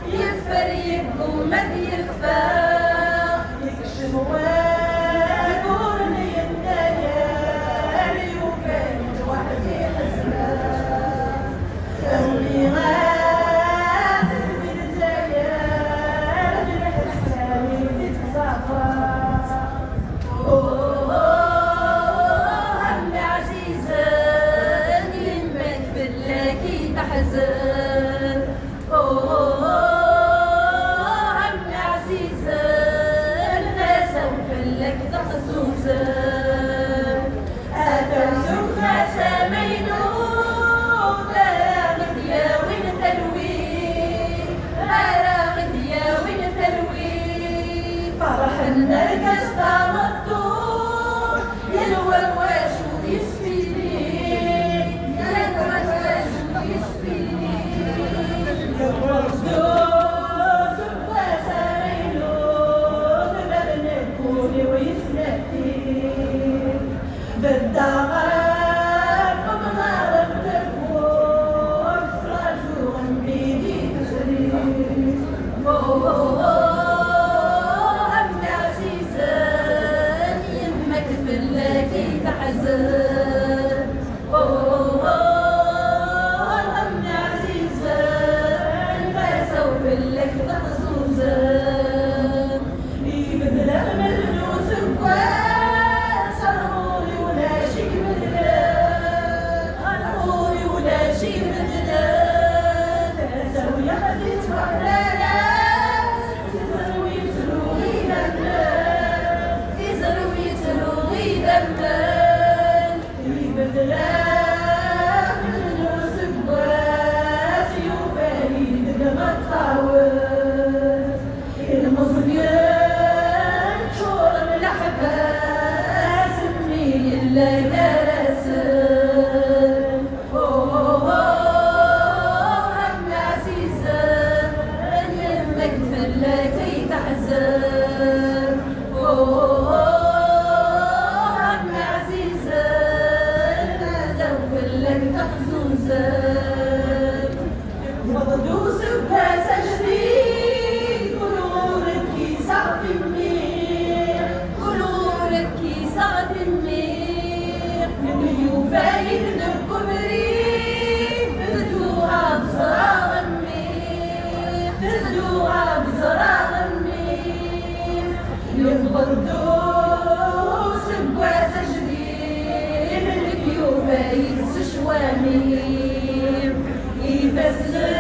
يفر يبقوا ما يفا يكشف ويقولني الديار يوفاني وحدي حزنا أولي غاسس بالزيار الحساني تتصفى هم عزيزة يمك باللاكي تحزن هم عزيزة لا سوف لك تخزوزا أتمسك سامينو أراغد يا وين ثلوي أراغد يا وين ثلوي فرح النرجس طامطور يلوى الواش ويسفيني يلوى الواش ويسفيني يلوى الزوز وسامينو ببابن الكوني ويسنتي بالدغاب ومنار التكون سراجو بيدي تسري هم عزيزة يمك فلاكي تحزن هم عزيزة ما سوف لك تحزوزا يبدل مدلوس كواس أرمولي ولا شي بدلان أرمولي ولا شي بدلان تسوي حديث وحلالا يزروي يزروي دمان يزروي يزروي دمان يبدلان مدلوس كواس يوفاني دقما تطاول المصريان شور الأحباس مين إلا يرسل هم عزيزة يمك فلاكي تحزن هم عزيزة سوف لك تحزوزا وضدوس بكاس جديد قلورك صعب منيح قلورك صعب منيح من يفايد الكبري بدوها بزراغ منيح بدوها بزراغ منيح يغبردوس بكاس جديد من يفايد سشوامي يفسر